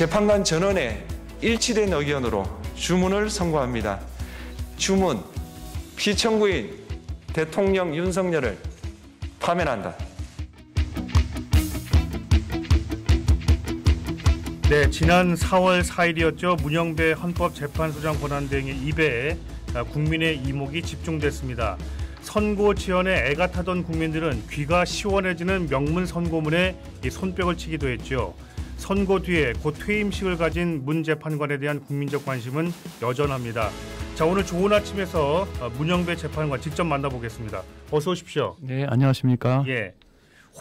재판관 전원의 일치된 의견으로 주문을 선고합니다. 주문, 피청구인 대통령 윤석열을 파면한다. 네, 지난 4월 4일이었죠. 문영배 헌법재판소장 권한대행의 입에 국민의 이목이 집중됐습니다. 선고 지연에 애가 타던 국민들은 귀가 시원해지는 명문 선고문에 손뼉을 치기도 했죠. 선고 뒤에 곧 퇴임식을 가진 문 재판관에 대한 국민적 관심은 여전합니다. 자, 오늘 좋은 아침에서 문영배 재판관 직접 만나보겠습니다. 어서 오십시오. 네, 안녕하십니까. 예,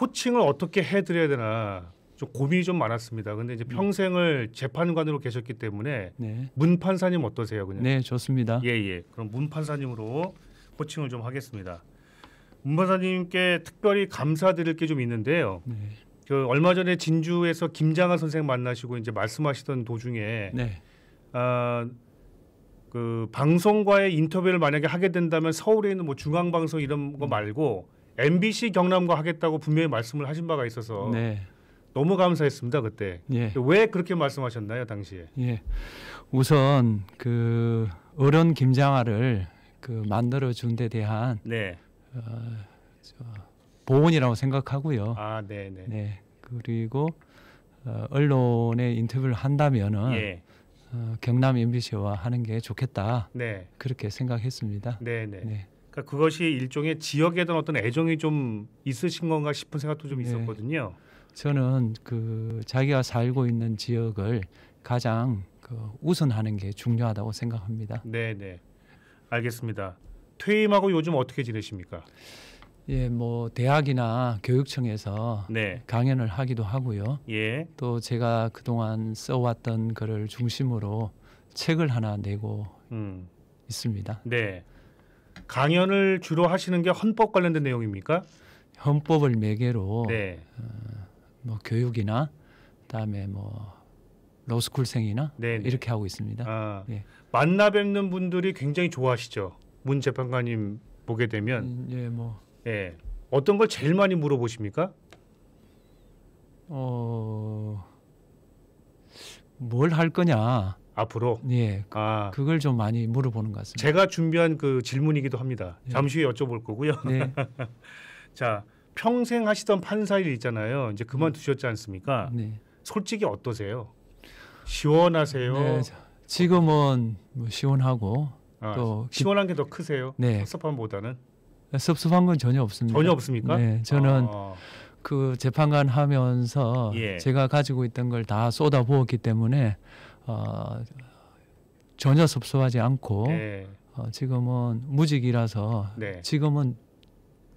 호칭을 어떻게 해드려야 되나 좀 고민이 좀 많았습니다. 근데 이제 평생을 재판관으로 계셨기 때문에 네. 문 판사님 어떠세요? 그냥? 네, 좋습니다. 예. 그럼 문 판사님으로 호칭을 좀 하겠습니다. 문 판사님께 특별히 감사드릴 게 좀 있는데요. 네. 그 얼마 전에 진주에서 김장하 선생 만나시고 이제 말씀하시던 도중에 네. 그 방송과의 인터뷰를 만약에 하게 된다면 서울에 있는 뭐 중앙방송 이런 거 말고 MBC 경남과 하겠다고 분명히 말씀을 하신 바가 있어서 네. 너무 감사했습니다 그때. 예. 왜 그렇게 말씀하셨나요 당시에? 예. 우선 그 어른 김장하를 그 만들어 준 데 대한 네. 보온이라고 생각하고요. 아, 네네. 네. 그리고 언론에 인터뷰를 한다면은 예. 경남 MBC와 하는 게 좋겠다. 네. 그렇게 생각했습니다. 네네. 네. 그러니까 그것이 일종의 지역에 대한 어떤 애정이 좀 있으신 건가 싶은 생각도 좀 네. 있었거든요. 저는 그 자기가 살고 있는 지역을 가장 그 우선하는 게 중요하다고 생각합니다. 네네. 알겠습니다. 퇴임하고 요즘 어떻게 지내십니까? 예, 뭐 대학이나 교육청에서 네. 강연을 하기도 하고요. 예. 또 제가 그동안 써왔던 거를 중심으로 책을 하나 내고 있습니다. 네. 강연을 주로 하시는 게 헌법 관련된 내용입니까? 헌법을 매개로 네. 뭐 교육이나 그다음에 뭐 로스쿨생이나 네네. 이렇게 하고 있습니다. 아, 예. 만나 뵙는 분들이 굉장히 좋아하시죠. 문 재판관님 보게 되면 예, 뭐 예. 어떤 걸 제일 많이 물어보십니까? 뭘 할 거냐? 앞으로. 예, 아, 그걸 좀 많이 물어보는 것 같습니다. 제가 준비한 그 질문이기도 합니다. 잠시 후에 여쭤볼 거고요. 네, 자, 평생 하시던 판사 일 있잖아요. 이제 그만두셨지 않습니까? 네. 솔직히 어떠세요? 시원하세요? 네, 지금은 뭐 시원하고 아, 또 시원한 게 더 크세요? 네. 섭섭함보다는? 섭섭한 건 전혀 없습니다. 전혀 없습니까? 네, 저는 그 재판관 하면서 예. 제가 가지고 있던 걸 다 쏟아 부었기 때문에 전혀 섭섭하지 않고 네. 지금은 무직이라서 네. 지금은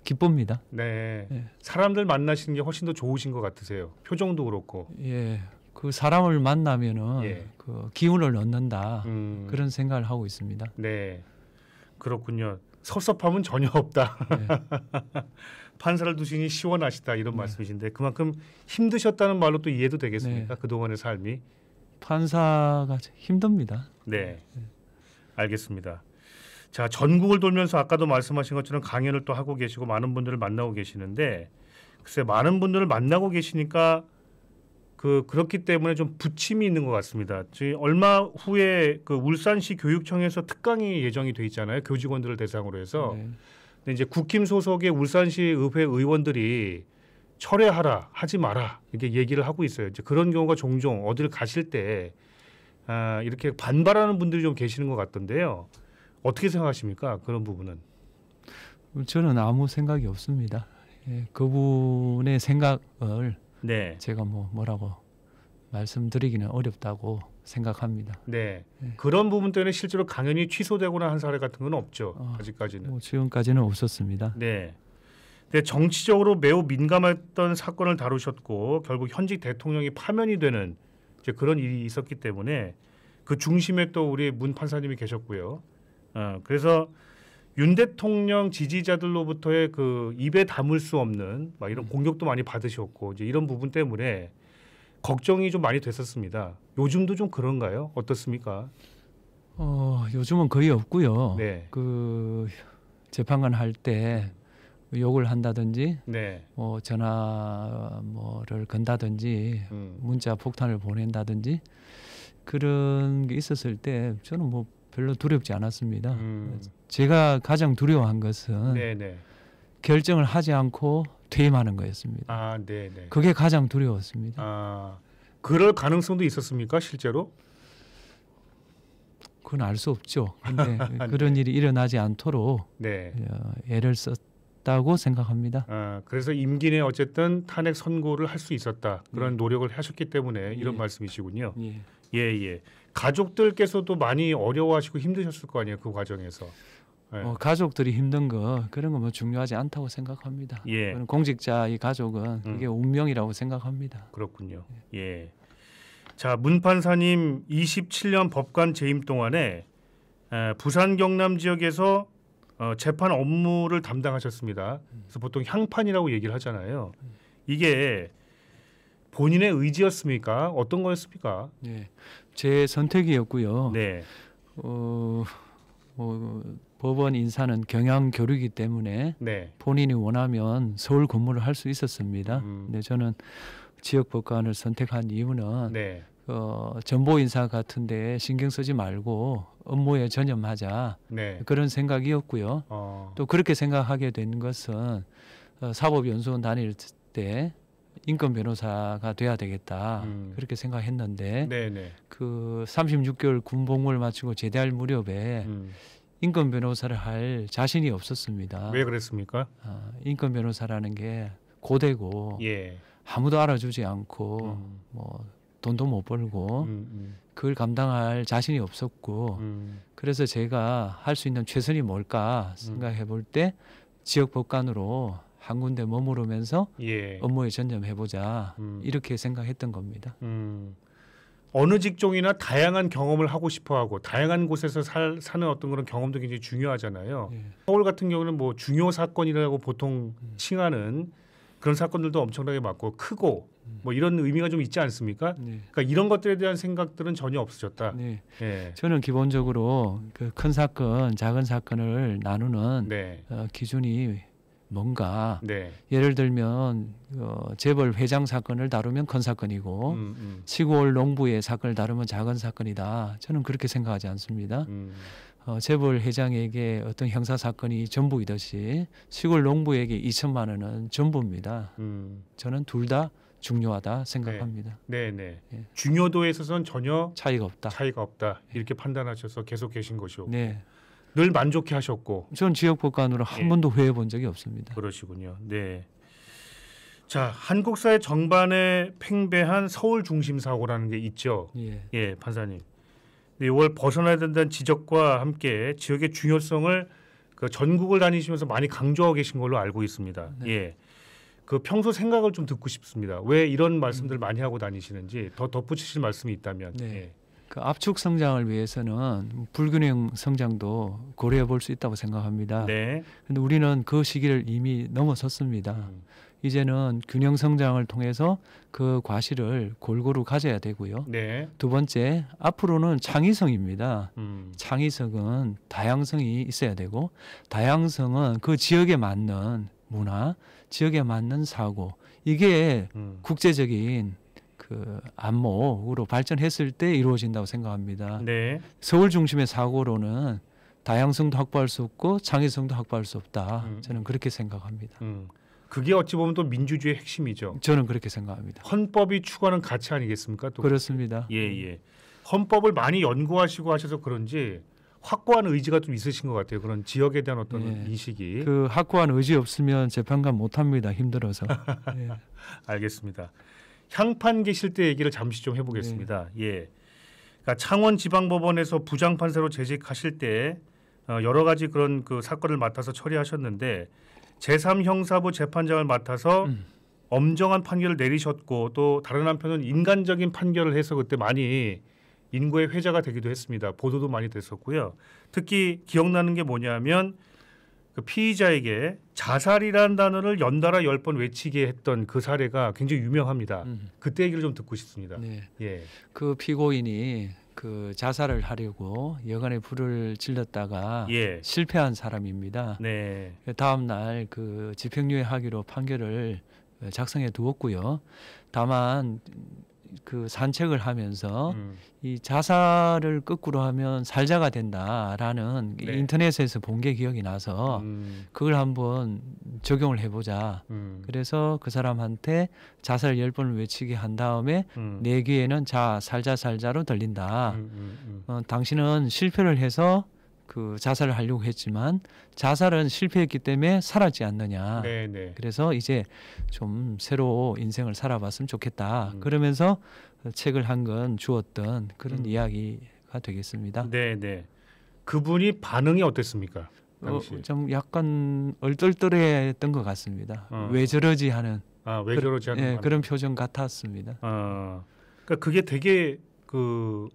기쁩니다. 네. 네. 사람들 만나시는 게 훨씬 더 좋으신 것 같으세요. 표정도 그렇고. 예, 그 사람을 만나면은 예. 그 기운을 얻는다 그런 생각을 하고 있습니다. 네. 그렇군요. 섭섭함은 전혀 없다. 네. 판사를 두시니 시원하시다 이런 말씀이신데 그만큼 힘드셨다는 말로 또 이해도 되겠습니까? 네. 그동안의 삶이. 판사가 힘듭니다. 네. 알겠습니다. 자, 전국을 돌면서 아까도 말씀하신 것처럼 강연을 또 하고 계시고 많은 분들을 만나고 계시는데 글쎄 많은 분들을 만나고 계시니까 그렇기 때문에 좀 부침이 있는 것 같습니다. 지금 얼마 후에 그 울산시 교육청에서 특강이 예정이 돼 있잖아요. 교직원들을 대상으로 해서. 네. 근데 이제 국힘 소속의 울산시 의회 의원들이 철회하라, 하지 마라 이렇게 얘기를 하고 있어요. 이제 그런 경우가 종종 어디를 가실 때 이렇게 반발하는 분들이 좀 계시는 것 같던데요. 어떻게 생각하십니까? 그런 부분은. 저는 아무 생각이 없습니다. 예, 그분의 생각을 네. 제가 뭐라고 말씀드리기는 어렵다고 생각합니다. 네. 네. 그런 부분 때문에 실제로 강연이 취소되거나 한 사례 같은 건 없죠. 아직까지는. 뭐 지금까지는 없었습니다. 네. 근데 정치적으로 매우 민감했던 사건을 다루셨고 결국 현직 대통령이 파면이 되는 이제 그런 일이 있었기 때문에 그 중심에 또 우리 문 판사님이 계셨고요. 그래서 윤 대통령 지지자들로부터의 그 입에 담을 수 없는 막 이런 공격도 많이 받으셨고 이제 이런 부분 때문에 걱정이 좀 많이 됐었습니다. 요즘도 좀 그런가요? 어떻습니까? 요즘은 거의 없고요. 네. 그 재판관 할 때 욕을 한다든지 네. 뭐 전화 뭐를 건다든지 문자 폭탄을 보낸다든지 그런 게 있었을 때 저는 뭐 별로 두렵지 않았습니다. 제가 가장 두려워한 것은 네네. 결정을 하지 않고 퇴임하는 거였습니다. 아, 네네. 그게 가장 두려웠습니다. 아, 그럴 가능성도 있었습니까, 실제로? 그건 알 수 없죠. 근데 네. 그런 일이 일어나지 않도록 네. 애를 썼다고 생각합니다. 아, 그래서 임기 내에 어쨌든 탄핵 선고를 할 수 있었다. 그런 노력을 하셨기 때문에 이런 예. 말씀이시군요. 예. 예, 예. 가족들께서도 많이 어려워하시고 힘드셨을 거 아니에요, 그 과정에서. 예. 가족들이 힘든 거 그런 거 뭐 중요하지 않다고 생각합니다. 예. 저는 공직자의 가족은 그게 운명이라고 생각합니다. 그렇군요. 예. 자, 문 판사님 27년 법관 재임 동안에 부산 경남 지역에서 재판 업무를 담당하셨습니다. 그래서 보통 향판이라고 얘기를 하잖아요. 이게 본인의 의지였습니까? 어떤 거였습니까? 네, 제 선택이었고요. 네. 법원 인사는 경영 교류이기 때문에 네. 본인이 원하면 서울 근무를 할 수 있었습니다. 근데 저는 지역 법관을 선택한 이유는 네. 전보 인사 같은데 신경 쓰지 말고 업무에 전념하자 네. 그런 생각이었고요. 또 그렇게 생각하게 된 것은 사법연수원 다닐 때 인권 변호사가 돼야 되겠다 그렇게 생각했는데 네, 네. 그 36개월 군복무를 마치고 제대할 무렵에 인권 변호사를 할 자신이 없었습니다. 왜 그랬습니까? 인권 변호사라는 게 고되고 예. 아무도 알아주지 않고 뭐 돈도 못 벌고 그걸 감당할 자신이 없었고 그래서 제가 할 수 있는 최선이 뭘까 생각해 볼 때 지역 법관으로 한 군데 머무르면서 예. 업무에 전념해보자 이렇게 생각했던 겁니다. 어느 직종이나 다양한 경험을 하고 싶어하고 다양한 곳에서 사는 어떤 그런 경험도 굉장히 중요하잖아요. 예. 서울 같은 경우는 뭐 중요 사건이라고 보통 칭하는 그런 사건들도 엄청나게 많고 크고 뭐 이런 의미가 좀 있지 않습니까? 네. 그러니까 이런 것들에 대한 생각들은 전혀 없으셨다. 네. 예. 저는 기본적으로 그 큰 사건, 작은 사건을 나누는 네. 기준이 뭔가 네. 예를 들면 재벌 회장 사건을 다루면 큰 사건이고 시골 농부의 사건을 다루면 작은 사건이다. 저는 그렇게 생각하지 않습니다. 재벌 회장에게 어떤 형사 사건이 전부이듯이 시골 농부에게 2천만 원은 전부입니다. 저는 둘 다 중요하다 생각합니다. 네, 네. 예. 중요도에 있어서는 전혀 차이가 없다. 차이가 없다. 이렇게 판단하셔서 계속 계신 것이고 네, 늘 만족해 하셨고 전 지역 법관으로 한 예. 번도 후회해 본 적이 없습니다. 그러시군요. 네. 자, 한국 사회 정반에 팽배한 서울 중심 사고라는 게 있죠. 예, 예, 판사님. 네, 이걸 벗어나야 된다는 지적과 함께 지역의 중요성을 그 전국을 다니시면서 많이 강조하고 계신 걸로 알고 있습니다. 네. 예. 그 평소 생각을 좀 듣고 싶습니다. 왜 이런 말씀들 많이 하고 다니시는지 더 덧붙이실 말씀이 있다면. 네. 예. 그 압축 성장을 위해서는 불균형 성장도 고려해 볼 수 있다고 생각합니다. 네. 근데 우리는 그 시기를 이미 넘어섰습니다. 이제는 균형 성장을 통해서 그 과실을 골고루 가져야 되고요. 네. 두 번째, 앞으로는 창의성입니다. 음. 창의성은 다양성이 있어야 되고 다양성은 그 지역에 맞는 문화, 지역에 맞는 사고 이게 국제적인 그 안목으로 발전했을 때 이루어진다고 생각합니다. 네. 서울 중심의 사고로는 다양성도 확보할 수 없고 창의성도 확보할 수 없다. 저는 그렇게 생각합니다. 그게 어찌 보면 또 민주주의의 핵심이죠. 저는 그렇게 생각합니다. 헌법이 추구하는 가치 아니겠습니까? 또. 그렇습니다. 예, 예. 헌법을 많이 연구하시고 하셔서 그런지 확고한 의지가 좀 있으신 것 같아요. 그런 지역에 대한 어떤 예. 인식이. 그 확고한 의지 없으면 재판관 못합니다. 힘들어서. 예. 알겠습니다. 향판 계실 때 얘기를 잠시 좀 해보겠습니다. 예. 그러니까 창원지방법원에서 부장판사로 재직하실 때 여러 가지 그런 그 사건을 맡아서 처리하셨는데 제3형사부 재판장을 맡아서 엄정한 판결을 내리셨고 또 다른 한편은 인간적인 판결을 해서 그때 많이 인구의 회자가 되기도 했습니다. 보도도 많이 됐었고요. 특히 기억나는 게 뭐냐면 그 피의자에게 자살이라는 단어를 연달아 10번 외치게 했던 그 사례가 굉장히 유명합니다. 그때 얘기를 좀 듣고 싶습니다. 네. 예. 그 피고인이 그 자살을 하려고 여간에 불을 질렀다가 예. 실패한 사람입니다. 네. 다음 날 그 집행유예 하기로 판결을 작성해 두었고요. 다만 그 산책을 하면서 이 자살을 거꾸로 하면 살자가 된다라는 네. 인터넷에서 본 게 기억이 나서 그걸 한번 적용을 해보자. 그래서 그 사람한테 자살 10번을 외치게 한 다음에 내 귀에는 자 살자 살자로 들린다. 당신은 실패를 해서 그 자살을 하려고 했지만 자살은 실패했기 때문에 살았지 않느냐. 네네. 그래서 이제 좀 새로 인생을 살아봤으면 좋겠다. 그러면서 책을 한 건 주었던 그런 이야기가 되겠습니다. 네네. 그분이 반응이 어땠습니까? 당시. 좀 약간 얼떨떨했던 것 같습니다. 왜 저러지 하는 왜 저러지 하는 그런 표정 같았습니다. 그러니까 그게 되게 그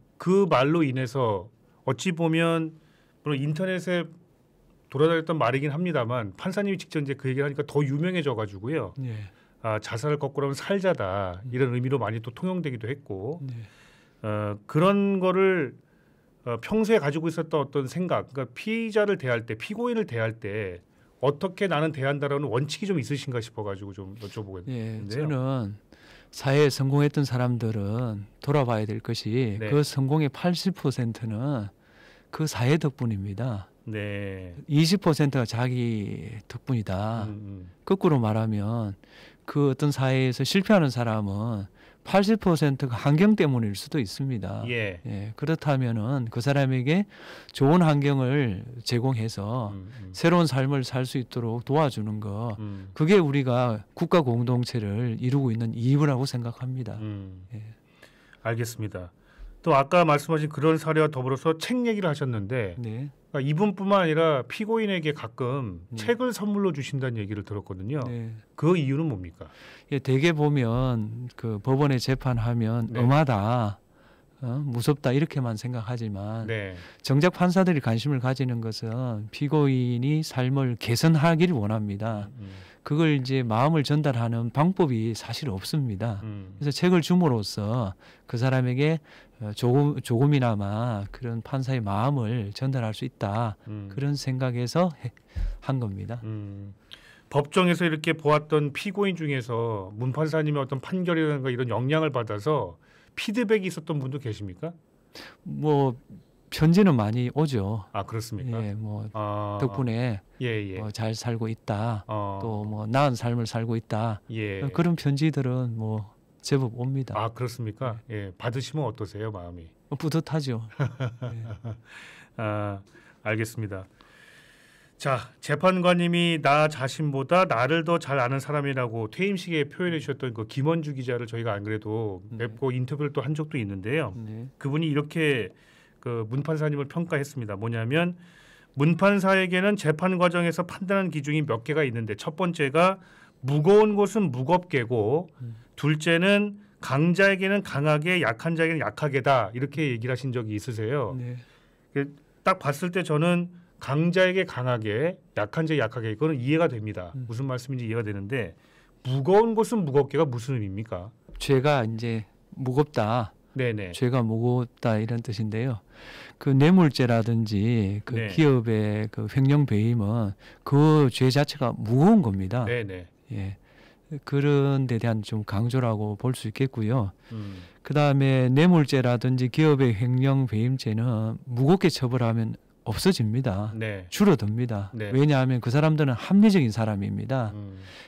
말로 인해서 어찌 보면 물론 인터넷에 돌아다녔던 말이긴 합니다만 판사님이 직접 이제 그 얘기를 하니까 더 유명해져 가지고요. 네. 자살을 거꾸로 하면 살자다 이런 의미로 많이 또 통용되기도 했고 네. 그런 거를 평소에 가지고 있었던 어떤 생각, 그러니까 피의자를 대할 때, 피고인을 대할 때 어떻게 나는 대한다라는 원칙이 좀 있으신가 싶어가지고 좀 여쭤보겠는데요. 예, 저는 사회에 성공했던 사람들은 돌아봐야 될 것이 네. 그 성공의 80%는 그 사회 덕분입니다. 네. 20%가 자기 덕분이다. 거꾸로 말하면 그 어떤 사회에서 실패하는 사람은 80%가 환경 때문일 수도 있습니다. 예. 그렇다면은 그 사람에게 좋은 환경을 제공해서 새로운 삶을 살 수 있도록 도와주는 거, 그게 우리가 국가 공동체를 이루고 있는 이유라고 생각합니다. 예. 알겠습니다. 또 아까 말씀하신 그런 사례와 더불어서 책 얘기를 하셨는데 네. 그러니까 이분뿐만 아니라 피고인에게 가끔 책을 선물로 주신다는 얘기를 들었거든요. 네. 그 이유는 뭡니까? 예, 대개 보면 그 법원에 재판하면 네. 엄하다, 무섭다 이렇게만 생각하지만 네. 정작 판사들이 관심을 가지는 것은 피고인이 삶을 개선하기를 원합니다. 그걸 이제 마음을 전달하는 방법이 사실 없습니다. 그래서 책을 줌으로써 그 사람에게 조금이나마 그런 판사의 마음을 전달할 수 있다. 그런 생각에서 한 겁니다. 법정에서 이렇게 보았던 피고인 중에서 문 판사님의 어떤 판결이라든가 이런 영향을 받아서 피드백이 있었던 분도 계십니까? 뭐 편지는 많이 오죠. 아 그렇습니까? 예, 뭐 덕분에 예. 잘 살고 있다. 또 또 뭐 나은 삶을 살고 있다. 예. 그런 편지들은 뭐 제법 옵니다. 아 그렇습니까? 예. 받으시면 어떠세요, 마음이? 뿌듯하죠. 알겠습니다. 자, 재판관님이 나 자신보다 나를 더 잘 아는 사람이라고 퇴임식에 표현해 주셨던 그 김원주 기자를 저희가 안 그래도 뵙고 인터뷰를 또 한 적도 있는데요. 네. 그분이 이렇게 그 문 판사님을 평가했습니다. 뭐냐면 문 판사에게는 재판 과정에서 판단하는 기준이 몇 개가 있는데 첫 번째가 무거운 것은 무겁게고 둘째는 강자에게는 강하게 약한 자에게는 약하게다 이렇게 얘기를 하신 적이 있으세요. 네. 딱 봤을 때 저는 강자에게 강하게 약한 자에게 약하게 이거는 이해가 됩니다. 무슨 말씀인지 이해가 되는데 무거운 것은 무겁게가 무슨 의미입니까? 죄가 이제 무겁다. 네네. 죄가 무겁다 이런 뜻인데요. 그 뇌물죄라든지 그 네. 기업의 그 횡령 배임은 그 죄 자체가 무거운 겁니다. 네네. 예. 그런 데 대한 좀 강조라고 볼 수 있겠고요. 그다음에 뇌물죄라든지 기업의 횡령 배임죄는 무겁게 처벌하면 없어집니다. 네. 줄어듭니다. 네. 왜냐하면 그 사람들은 합리적인 사람입니다.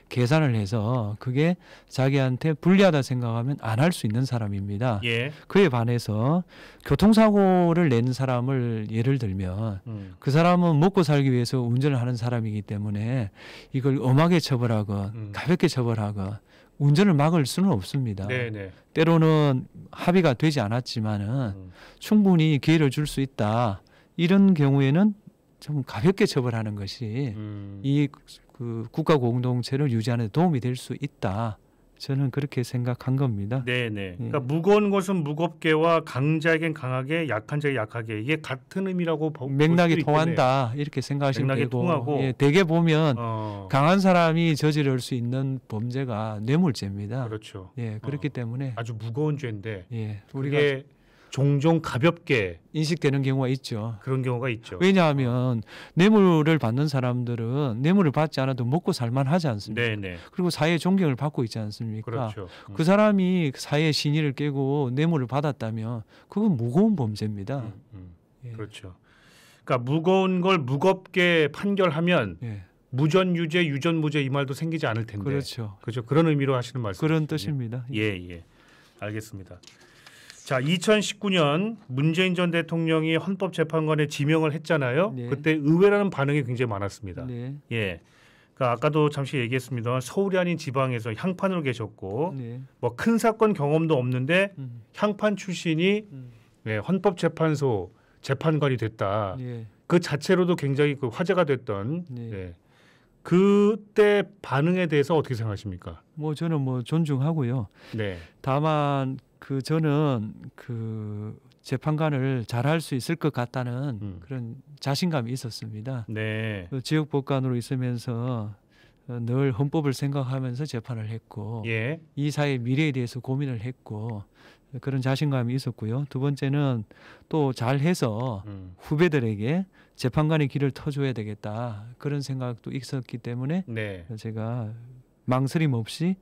계산을 해서 그게 자기한테 불리하다 생각하면 안 할 수 있는 사람입니다. 예. 그에 반해서 교통사고를 낸 사람을 예를 들면 그 사람은 먹고 살기 위해서 운전을 하는 사람이기 때문에 이걸 엄하게 처벌하건 가볍게 처벌하건 운전을 막을 수는 없습니다. 네네. 때로는 합의가 되지 않았지만은 충분히 기회를 줄 수 있다. 이런 경우에는 좀 가볍게 처벌하는 것이 이 그 국가 공동체를 유지하는 데 도움이 될 수 있다. 저는 그렇게 생각한 겁니다. 네네. 그러니까 무거운 것은 무겁게와 강자에겐 강하게, 약한 자에게 약하게 이게 같은 의미라고 맥락이 통한다 이렇게 생각하시면 맥락이 되고, 통하고. 예, 대개 보면 어, 강한 사람이 저지를 수 있는 범죄가 뇌물죄입니다. 그렇죠. 예, 그렇기 때문에 아주 무거운 죄인데 예, 우리가 그게 종종 가볍게 인식되는 경우가 있죠. 그런 경우가 있죠. 왜냐하면 뇌물을 받는 사람들은 뇌물을 받지 않아도 먹고 살만하지 않습니까? 네네. 그리고 사회의 존경을 받고 있지 않습니까? 그렇죠. 그 사람이 사회의 신의를 깨고 뇌물을 받았다면 그건 무거운 범죄입니다. 예. 그렇죠. 그러니까 무거운 걸 무겁게 판결하면 예. 무전유죄, 유전무죄 이 말도 생기지 않을 텐데. 그렇죠. 그렇죠. 그런 의미로 하시는 말씀. 그런 뜻입니다. 예. 알겠습니다. 자, 2019년 문재인 전 대통령이 헌법재판관에 지명을 했잖아요. 네. 그때 의외라는 반응이 굉장히 많았습니다. 네. 예. 그러니까 아까도 잠시 얘기했습니다만 서울이 아닌 지방에서 향판으로 계셨고 네. 뭐 큰 사건 경험도 없는데 음. 향판 출신이 예, 헌법재판소 재판관이 됐다. 예. 그 자체로도 굉장히 그 화제가 됐던 네. 예. 그때 반응에 대해서 어떻게 생각하십니까? 뭐 저는 뭐 존중하고요. 네. 다만 그 저는 그 재판관을 잘할 수 있을 것 같다는 그런 자신감이 있었습니다. 네. 그 지역 법관으로 있으면서 늘 헌법을 생각하면서 재판을 했고 예. 이 사회의 미래에 대해서 고민을 했고 그런 자신감이 있었고요. 두 번째는 또 잘해서 후배들에게 재판관의 길을 터줘야 되겠다 그런 생각도 있었기 때문에 네. 제가 망설임 없이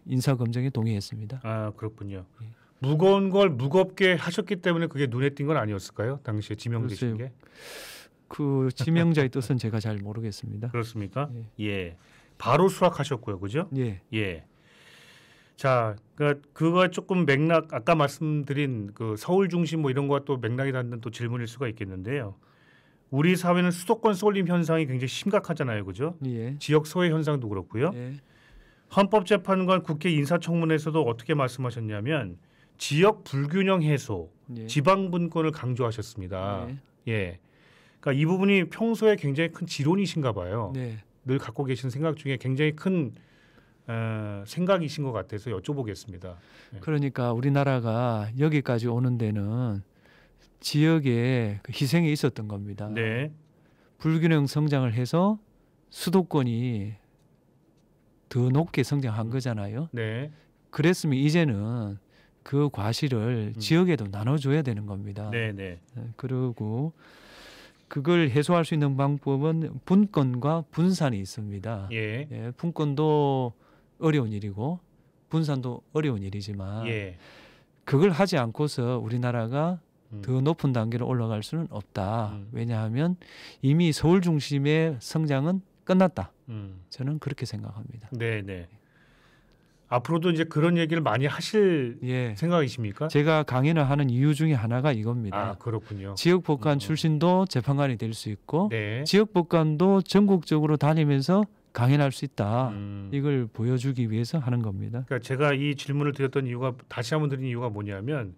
인사검증에 동의했습니다. 아, 그렇군요. 예. 무거운 걸 무겁게 하셨기 때문에 그게 눈에 띈 건 아니었을까요? 당시에 지명되신 게? 그 지명자의 뜻은 제가 잘 모르겠습니다. 그렇습니까? 예. 예. 바로 수락하셨고요. 그죠? 예. 예. 자, 그러니까 그거 조금 맥락 아까 말씀드린 그 서울 중심 뭐 이런 거와 또 맥락이 닿는 또 질문일 수가 있겠는데요. 우리 사회는 수도권 쏠림 현상이 굉장히 심각하잖아요. 그죠? 예. 지역 소외 현상도 그렇고요. 예. 헌법재판관 국회 인사청문회에서도 어떻게 말씀하셨냐면 지역 불균형 해소, 예. 지방 분권을 강조하셨습니다. 예. 예. 그러니까 이 부분이 평소에 굉장히 큰 지론이신가 봐요. 네. 늘 갖고 계신 생각 중에 굉장히 큰 생각이신 것 같아서 여쭤보겠습니다. 예. 그러니까 우리나라가 여기까지 오는 데는 지역에 그 희생이 있었던 겁니다. 네. 불균형 성장을 해서 수도권이 더 높게 성장한 거잖아요. 네. 그랬으면 이제는 그 과실을 지역에도 나눠줘야 되는 겁니다. 네. 그리고 그걸 해소할 수 있는 방법은 분권과 분산이 있습니다. 예. 예, 분권도 어려운 일이고 분산도 어려운 일이지만 예. 그걸 하지 않고서 우리나라가 더 높은 단계로 올라갈 수는 없다. 왜냐하면 이미 서울 중심의 성장은 끝났다. 저는 그렇게 생각합니다. 네. 앞으로도 이제 그런 얘기를 많이 하실 예. 생각이십니까? 제가 강연을 하는 이유 중에 하나가 이겁니다. 아, 그렇군요. 지역 법관 출신도 재판관이 될 수 있고 네. 지역 법관도 전국적으로 다니면서 강연할 수 있다. 이걸 보여주기 위해서 하는 겁니다. 그러니까 제가 이 질문을 드렸던 이유가 다시 한번 드린 이유가 뭐냐면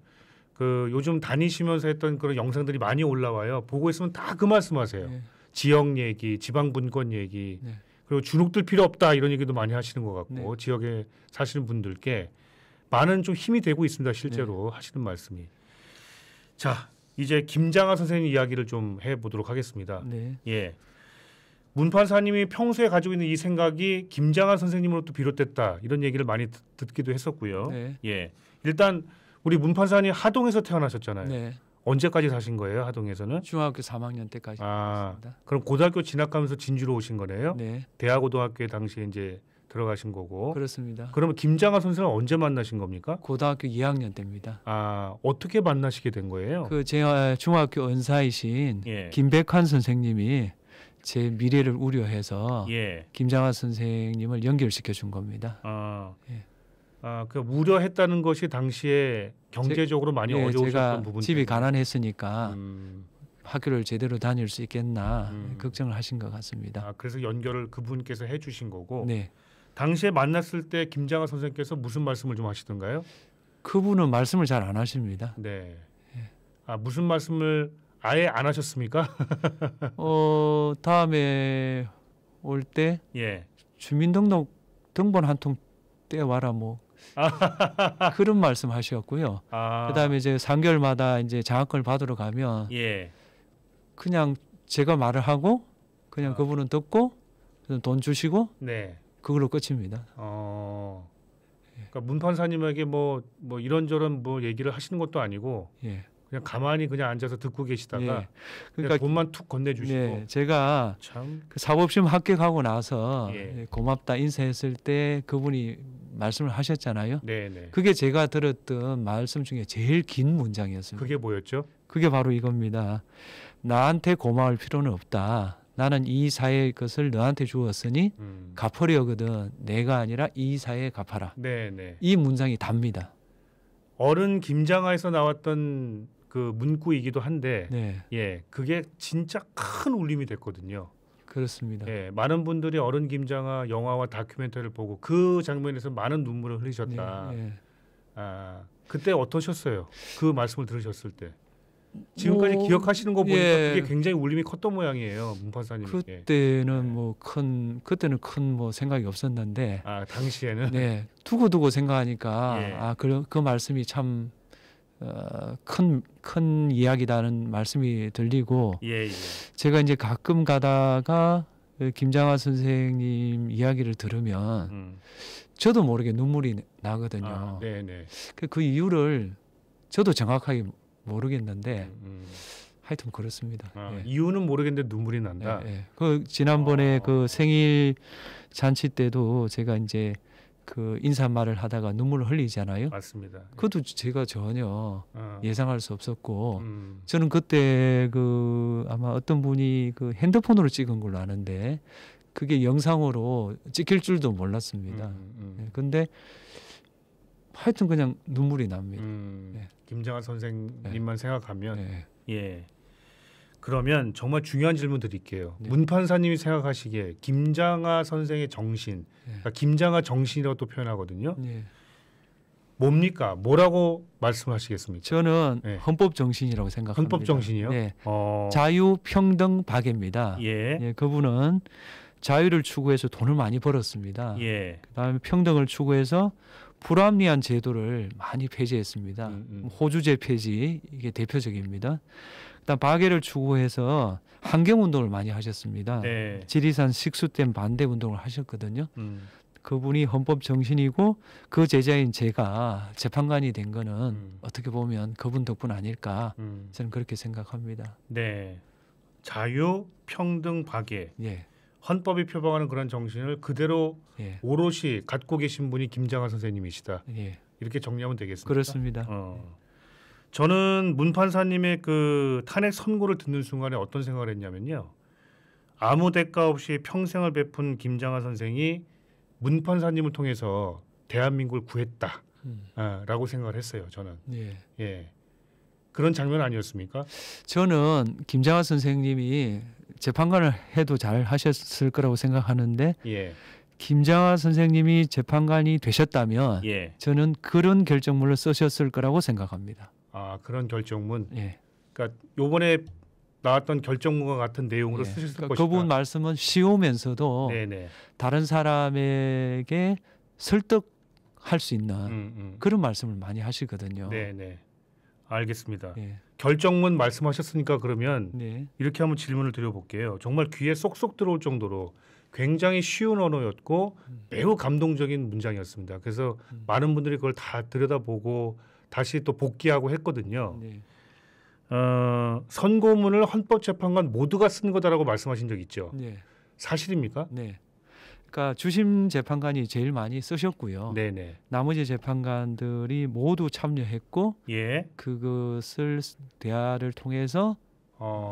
그 요즘 다니시면서 했던 그런 영상들이 많이 올라와요. 보고 있으면 다 그 말씀하세요. 네. 지역 얘기, 지방 분권 얘기, 네. 그리고 주눅들 필요 없다 이런 얘기도 많이 하시는 것 같고 네. 지역에 사시는 분들께 많은 좀 힘이 되고 있습니다. 실제로 네. 하시는 말씀이. 자, 이제 김장하 선생님 이야기를 좀 해보도록 하겠습니다. 네. 예. 문판사님이 평소에 가지고 있는 이 생각이 김장하 선생님으로부터 비롯됐다 이런 얘기를 많이 듣기도 했었고요. 네. 예. 일단 우리 문판사님 하동에서 태어나셨잖아요. 네. 언제까지 사신 거예요? 하동에서는? 중학교 3학년 때까지 아, 했습니다. 그럼 고등학교 진학하면서 진주로 오신 거네요? 네. 대하고등학교에 당시에 이제 들어가신 거고. 그렇습니다. 그러면 김장하 선생을 언제 만나신 겁니까? 고등학교 2학년 때입니다. 아, 어떻게 만나시게 된 거예요? 그 제 중학교 은사이신 예. 김백환 선생님이 제 미래를 우려해서 예. 김장하 선생님을 연결시켜 준 겁니다. 아, 예. 그 우려했다는 것이 당시에 경제적으로 많이 예, 어려우셨던 제가 부분 집이 때문에. 가난했으니까 학교를 제대로 다닐 수 있겠나 걱정을 하신 것 같습니다. 아, 그래서 연결을 그분께서 해주신 거고. 네. 당시에 만났을 때 김장하 선생님께서 무슨 말씀을 좀 하시던가요? 그분은 말씀을 잘 안 하십니다. 네. 예. 아, 무슨 말씀을 아예 안 하셨습니까? 다음에 올 때 예. 주민등록 등본 한 통 떼와라 뭐 그런 말씀하셨고요. 아, 그다음에 이제 3개월마다 이제 장학금을 받으러 가면 예. 그냥 제가 말을 하고 그냥 그분은 듣고 돈 주시고 네. 그걸로 끝입니다. 그러니까 문판사님에게 뭐 이런저런 뭐 얘기를 하시는 것도 아니고 예. 그냥 가만히 그냥 앉아서 듣고 계시다가 예. 그러니까 그러니까 돈만 툭 건네주시고 네, 제가 참 그 사법시험 합격하고 나서 예. 고맙다 인사했을 때 그분이 말씀을 하셨잖아요. 네네. 그게 제가 들었던 말씀 중에 제일 긴 문장이었습니다. 그게 뭐였죠? 그게 바로 이겁니다. 나한테 고마울 필요는 없다. 나는 이 사회의 것을 너한테 주었으니 갚으려거든. 내가 아니라 이 사회에 갚아라. 네네. 이 문장이 답니다. 어른 김장하에서 나왔던 그 문구이기도 한데 네, 예, 그게 진짜 큰 울림이 됐거든요. 그렇습니다. 예, 많은 분들이 어른 김장하 영화와 다큐멘터리를 보고 그 장면에서 많은 눈물을 흘리셨다. 네, 네. 아, 그때 어떠셨어요? 그 말씀을 들으셨을 때. 지금까지 뭐, 기억하시는 거 보니까 예. 그게 굉장히 울림이 컸던 모양이에요, 문판사님. 예. 그때는 그때는 큰 뭐 생각이 없었는데, 아, 당시에는 네, 두고두고 생각하니까 예. 그 말씀이 참 큰 이야기다는 말씀이 들리고, 예, 예. 제가 이제 가끔 가다가 그 김장하 선생님 이야기를 들으면 저도 모르게 눈물이 나거든요. 아, 네, 네. 그 이유를 저도 정확하게 모르겠는데 하여튼 그렇습니다. 아, 예. 이유는 모르겠는데 눈물이 난다. 예, 예. 그 지난번에 그 생일 잔치 때도 제가 이제 그 인사말을 하다가 눈물을 흘리잖아요. 맞습니다. 그것도 제가 전혀 예상할 수 없었고 저는 그때 그 아마 어떤 분이 그 핸드폰으로 찍은 걸로 아는데 그게 영상으로 찍힐 줄도 몰랐습니다. 예, 근데 하여튼 그냥 눈물이 납니다. 예. 김장하 선생님만 생각하면 예. 예. 그러면 정말 중요한 질문 드릴게요. 네. 문판사님이 생각하시기에 김장하 선생의 정신, 그러니까 김장하 정신이라고 또 표현하거든요. 예. 뭡니까? 뭐라고 말씀하시겠습니까? 저는 네. 헌법 정신이라고 생각합니다. 헌법 정신이요? 네. 어. 자유 평등 박애입니다. 예. 예, 그분은 자유를 추구해서 돈을 많이 벌었습니다. 예. 그다음에 평등을 추구해서 불합리한 제도를 많이 폐지했습니다. 호주제 폐지 이게 대표적입니다. 그다음 박애를 추구해서 환경 운동을 많이 하셨습니다. 네. 지리산 식수댐 반대 운동을 하셨거든요. 그분이 헌법 정신이고 그 제자인 제가 재판관이 된 거는 어떻게 보면 그분 덕분 아닐까 저는 그렇게 생각합니다. 네. 자유, 평등, 박애. 예. 헌법이 표방하는 그런 정신을 그대로 예. 오롯이 갖고 계신 분이 김장하 선생님이시다. 예. 이렇게 정리하면 되겠습니다. 그렇습니다. 저는 문판사님의 그 탄핵 선고를 듣는 순간에 어떤 생각을 했냐면요. 아무 대가 없이 평생을 베푼 김장하 선생이 문판사님을 통해서 대한민국을 구했다라고 생각을 했어요. 저는. 예. 예. 그런 장면 아니었습니까? 저는 김장하 선생님이 재판관을 해도 잘 하셨을 거라고 생각하는데 예. 김장하 선생님이 재판관이 되셨다면 예. 저는 그런 결정문을 쓰셨을 거라고 생각합니다. 아, 그런 결정문. 예. 그러니까 요번에 나왔던 결정문과 같은 내용으로 예. 쓰셨을 그러니까 것이다. 그분 말씀은 쉬우면서도 네네. 다른 사람에게 설득할 수 있는 그런 말씀을 많이 하시거든요. 네네. 알겠습니다. 예. 결정문 말씀하셨으니까 그러면 네. 이렇게 한번 질문을 드려볼게요. 정말 귀에 쏙쏙 들어올 정도로 굉장히 쉬운 언어였고 매우 감동적인 문장이었습니다. 그래서 많은 분들이 그걸 다 들여다보고 다시 또 복귀하고 했거든요. 네. 선고문을 헌법재판관 모두가 쓴 거다라고 말씀하신 적 있죠. 네. 사실입니까? 네. 그러니까 주심 재판관이 제일 많이 쓰셨고요. 네네. 나머지 재판관들이 모두 참여했고 예. 그것을 대화를 통해서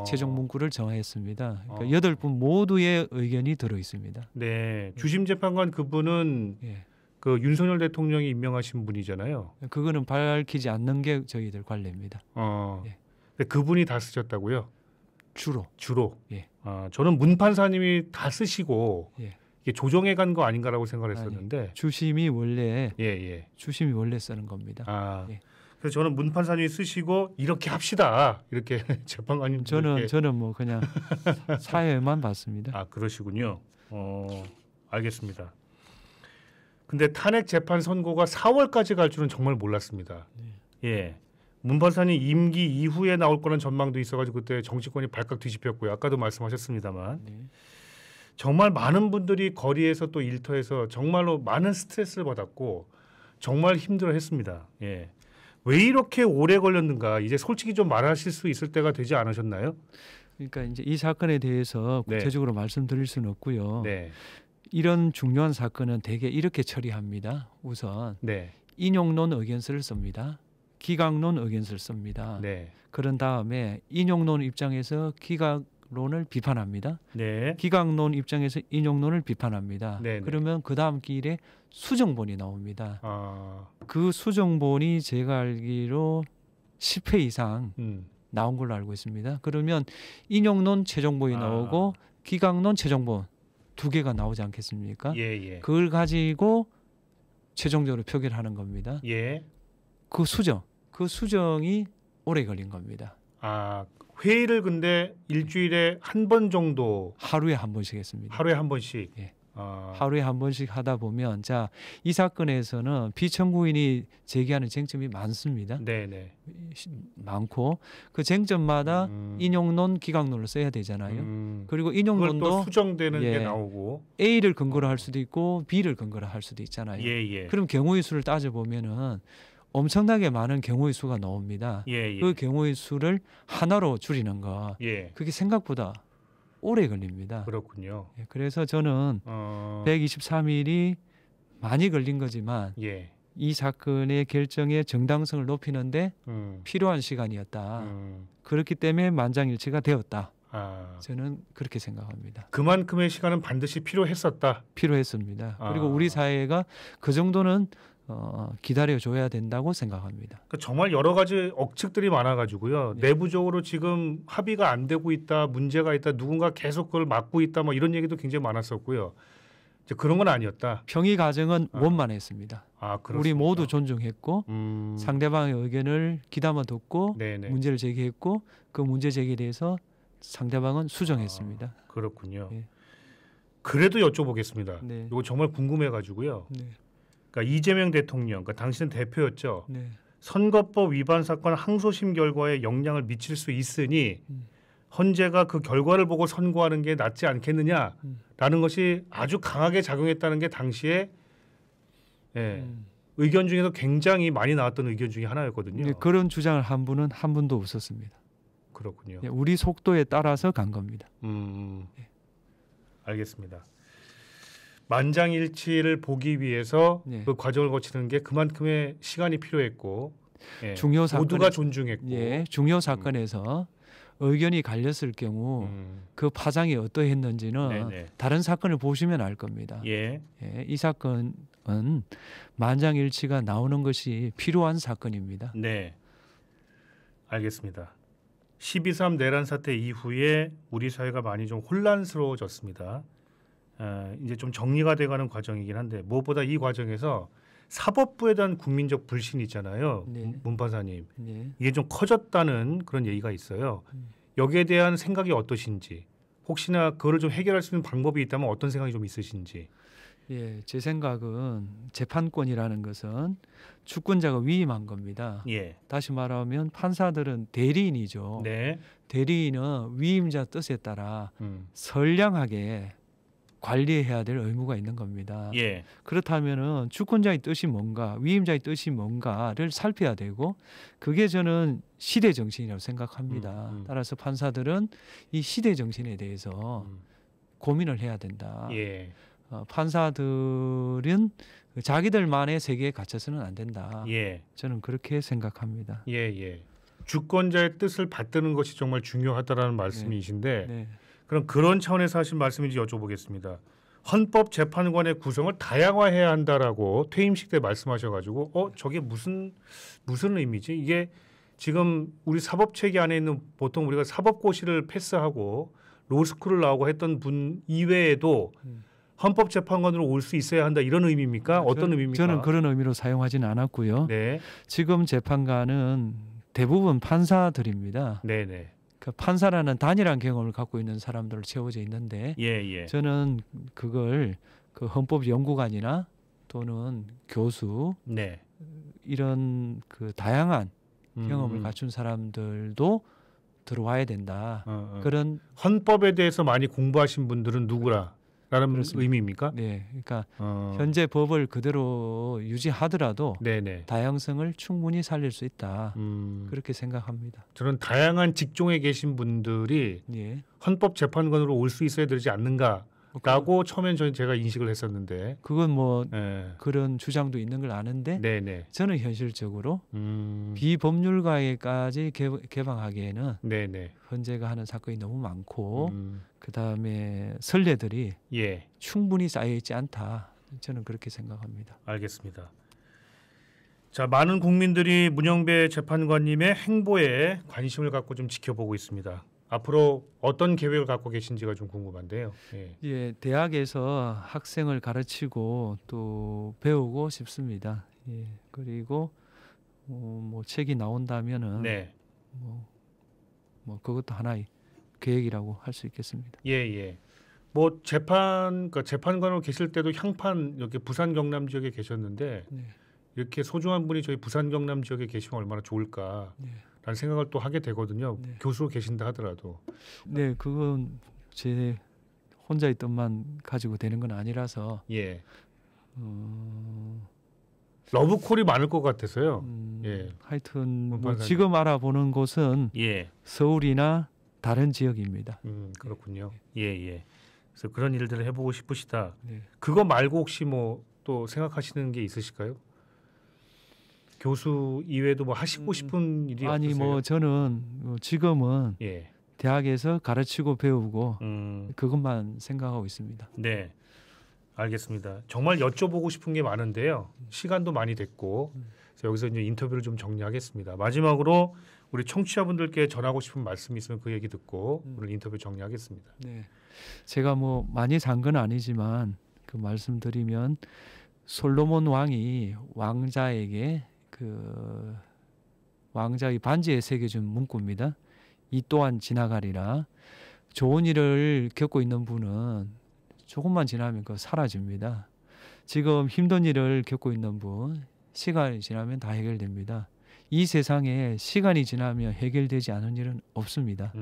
최종 문구를 정했습니다. 그러니까 8분 모두의 의견이 들어 있습니다. 네. 주심 재판관 그분은 예. 그 윤석열 대통령이 임명하신 분이잖아요. 그거는 밝히지 않는 게 저희들 관례입니다. 예. 근데 그분이 다 쓰셨다고요? 주로. 예. 저는 문판사님이 다 쓰시고 예. 이게 조정해 간 거 아닌가라고 생각을 했었는데. 아니, 주심이 원래 예. 주심이 원래 쓰는 겁니다. 예. 그래서 저는 문판사님이 쓰시고 이렇게 합시다. 이렇게 재판관님 저는 뭐 그냥 사회만 봤습니다. 아, 그러시군요. 알겠습니다. 근데 탄핵 재판 선고가 4월까지 갈 줄은 정말 몰랐습니다. 예. 문판사님 임기 이후에 나올 거라는 전망도 있어가지고 그때 정치권이 발칵 뒤집혔고요. 아까도 말씀하셨습니다만 네. 정말 많은 분들이 거리에서 또 일터에서 정말로 많은 스트레스를 받았고 정말 힘들어했습니다. 예. 왜 이렇게 오래 걸렸는가? 이제 솔직히 좀 말하실 수 있을 때가 되지 않으셨나요? 그러니까 이제 이 사건에 대해서 네. 구체적으로 말씀드릴 수는 없고요. 네. 이런 중요한 사건은 대개 이렇게 처리합니다. 우선 네. 인용론 의견서를 씁니다. 기각론 의견서를 씁니다. 네. 그런 다음에 인용론 입장에서 기각론을 비판합니다. 네. 기각론 입장에서 인용론을 비판합니다. 네, 네. 그러면 그 다음 길에 수정본이 나옵니다. 아. 그 수정본이 제가 알기로 10회 이상 음. 나온 걸로 알고 있습니다. 그러면 인용론 최종본이 아. 나오고 기각론 최종본 두 개가 나오지 않겠습니까? 예, 예. 그걸 가지고 최종적으로 표결하는 겁니다. 예. 그 수정이 오래 걸린 겁니다. 아, 회의를 근데 일주일에 한 번 정도 하루에 한 번씩 했습니다. 하루에 한 번씩. 예. 아. 하루에 한 번씩 하다 보면 자, 이 사건에서는 비청구인이 제기하는 쟁점이 많습니다. 네, 네. 많고 그 쟁점마다 인용론, 기각론을 써야 되잖아요. 그리고 그걸 또 인용론도 수정되는 예. 게 나오고. A를 근거로 할 수도 있고 B를 근거로 할 수도 있잖아요. 예, 예. 그럼 경우의 수를 따져 보면은 엄청나게 많은 경우의 수가 나옵니다. 예, 예. 그 경우의 수를 하나로 줄이는 거 예. 그게 생각보다 오래 걸립니다. 그렇군요. 예, 그래서 저는 123일이 많이 걸린 거지만 예. 이 사건의 결정의 정당성을 높이는데 필요한 시간이었다. 그렇기 때문에 만장일치가 되었다. 아. 저는 그렇게 생각합니다. 그만큼의 시간은 반드시 필요했었다. 필요했습니다. 아. 그리고 우리 사회가 그 정도는 기다려줘야 된다고 생각합니다. 그러니까 정말 여러 가지 억측들이 많아가지고요. 네. 내부적으로 지금 합의가 안 되고 있다, 문제가 있다, 누군가 계속 그걸 막고 있다, 뭐 이런 얘기도 굉장히 많았었고요. 이제 그런 건 아니었다. 평의 과정은 아. 원만했습니다. 아, 그렇습니까? 우리 모두 존중했고 상대방의 의견을 귀담아 듣고 네네. 문제를 제기했고 그 문제 제기에 대해서 상대방은 수정했습니다. 그렇군요. 예. 그래도 여쭤보겠습니다. 네. 이거 정말 궁금해가지고요. 네, 그러니까 이재명 대통령, 그러니까 당신은 대표였죠. 네. 선거법 위반 사건 항소심 결과에 영향을 미칠 수 있으니 헌재가 그 결과를 보고 선고하는 게 낫지 않겠느냐라는 것이 아주 강하게 작용했다는 게 당시에 예, 의견 중에서 굉장히 많이 나왔던 의견 중에 하나였거든요. 네, 그런 주장을 한 분은 한 분도 없었습니다. 그렇군요. 네, 우리 속도에 따라서 간 겁니다. 알겠습니다. 만장일치를 보기 위해서 네. 그 과정을 거치는 게 그만큼의 시간이 필요했고 예, 중요 모두가 사건에- 존중했고 예, 중요 사건에서 의견이 갈렸을 경우 그 파장이 어떠했는지는 네네. 다른 사건을 보시면 알 겁니다. 예, 예, 이 사건은 만장일치가 나오는 것이 필요한 사건입니다. 네, 알겠습니다. 12.3 내란 사태 이후에 우리 사회가 많이 좀 혼란스러워졌습니다. 이제 좀 정리가 돼가는 과정이긴 한데 무엇보다 이 과정에서 사법부에 대한 국민적 불신이 있잖아요. 네. 문판사님. 네. 이게 좀 커졌다는 그런 얘기가 있어요. 여기에 대한 생각이 어떠신지, 혹시나 그거를 좀 해결할 수 있는 방법이 있다면 어떤 생각이 좀 있으신지. 예, 제 생각은 재판권이라는 것은 주권자가 위임한 겁니다. 예, 다시 말하면 판사들은 대리인이죠. 네, 대리인은 위임자 뜻에 따라 선량하게 관리해야 될 의무가 있는 겁니다. 예, 그렇다면은 주권자의 뜻이 뭔가, 위임자의 뜻이 뭔가를 살펴야 되고, 그게 저는 시대 정신이라고 생각합니다. 따라서 판사들은 이 시대 정신에 대해서 고민을 해야 된다. 예, 판사들은 자기들만의 세계에 갇혀서는 안 된다. 예, 저는 그렇게 생각합니다. 예, 예. 주권자의 뜻을 받드는 것이 정말 중요하다라는 말씀이신데, 네. 그럼 그런 차원에서 하신 말씀인지 여쭤보겠습니다. 헌법재판관의 구성을 다양화해야 한다라고 퇴임식 때 말씀하셔가지고 저게 무슨 의미지? 이게 지금 우리 사법체계 안에 있는 보통 우리가 사법고시를 패스하고 로스쿨을 나오고 했던 분 이외에도 헌법재판관으로 올 수 있어야 한다 이런 의미입니까? 어떤 의미입니까? 저는 그런 의미로 사용하지는 않았고요. 네, 지금 재판관은 대부분 판사들입니다. 네, 네, 그 판사라는 단일한 경험을 갖고 있는 사람들로 채워져 있는데 예, 예, 저는 그걸 그 헌법 연구관이나 또는 교수 네, 이런 그 다양한 경험을 갖춘 사람들도 들어와야 된다. 그런 헌법에 대해서 많이 공부하신 분들은 누구라는 그렇습니다. 의미입니까? 네, 그러니까 현재 법을 그대로 유지하더라도 네네. 다양성을 충분히 살릴 수 있다. 음, 그렇게 생각합니다. 저는 다양한 직종에 계신 분들이 예. 헌법재판관으로 올 수 있어야 되지 않는가라고 처음엔 제가 인식을 했었는데, 그건 뭐 예. 그런 주장도 있는 걸 아는데 네네. 저는 현실적으로 비법률가에까지 개방하기에는 네네. 헌재가 하는 사건이 너무 많고 음, 그다음에 선례들이 예, 충분히 쌓여 있지 않다. 저는 그렇게 생각합니다. 알겠습니다. 자, 많은 국민들이 문영배 재판관님의 행보에 관심을 갖고 좀 지켜보고 있습니다. 앞으로 어떤 계획을 갖고 계신지가 좀 궁금한데요. 예. 예, 대학에서 학생을 가르치고 또 배우고 싶습니다. 예, 그리고 뭐 책이 나온다면은 네. 뭐 그것도 하나의 계획이라고 할 수 있겠습니다. 예, 예. 뭐 재판관으로 계실 때도 향판 여기 부산 경남 지역에 계셨는데 네. 이렇게 소중한 분이 저희 부산 경남 지역에 계시면 얼마나 좋을까라는 네. 생각을 또 하게 되거든요. 네. 교수로 계신다 하더라도. 네, 그건 제 혼자의 뜻만 가지고 되는 건 아니라서 예. 러브콜이 많을 것 같아서요. 예. 하여튼 뭐 판사님. 지금 알아보는 곳은 예. 서울이나 다른 지역입니다. 그렇군요. 예, 예. 그래서 그런 일들을 해보고 싶으시다. 네. 그거 말고 혹시 뭐 또 생각하시는 게 있으실까요? 교수 이외에도 뭐 하시고 싶은 일이 아니 없으세요? 뭐 저는 지금은 예. 대학에서 가르치고 배우고 음, 그것만 생각하고 있습니다. 네. 알겠습니다. 정말 여쭤보고 싶은 게 많은데요. 시간도 많이 됐고 그래서 여기서 이제 인터뷰를 좀 정리하겠습니다. 마지막으로 우리 청취자분들께 전하고 싶은 말씀이 있으면 그 얘기 듣고 오늘 인터뷰 정리하겠습니다. 네, 제가 뭐 많이 산 건 아니지만 그 말씀드리면 솔로몬 왕이 왕자에게 그 왕자의 반지에 새겨준 문구입니다. 이 또한 지나가리라. 좋은 일을 겪고 있는 분은 조금만 지나면 그 사라집니다. 지금 힘든 일을 겪고 있는 분 시간이 지나면 다 해결됩니다. 이 세상에 시간이 지나면 해결되지 않은 일은 없습니다.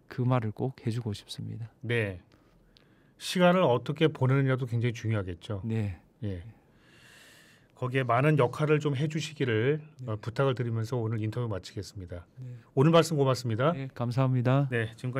그 말을 꼭 해주고 싶습니다. 네. 시간을 어떻게 보내느냐도 굉장히 중요하겠죠. 네. 예. 거기에 많은 역할을 좀 해주시기를 부탁을 드리면서 오늘 인터뷰 마치겠습니다. 네. 오늘 말씀 고맙습니다. 네, 감사합니다. 네, 지금까지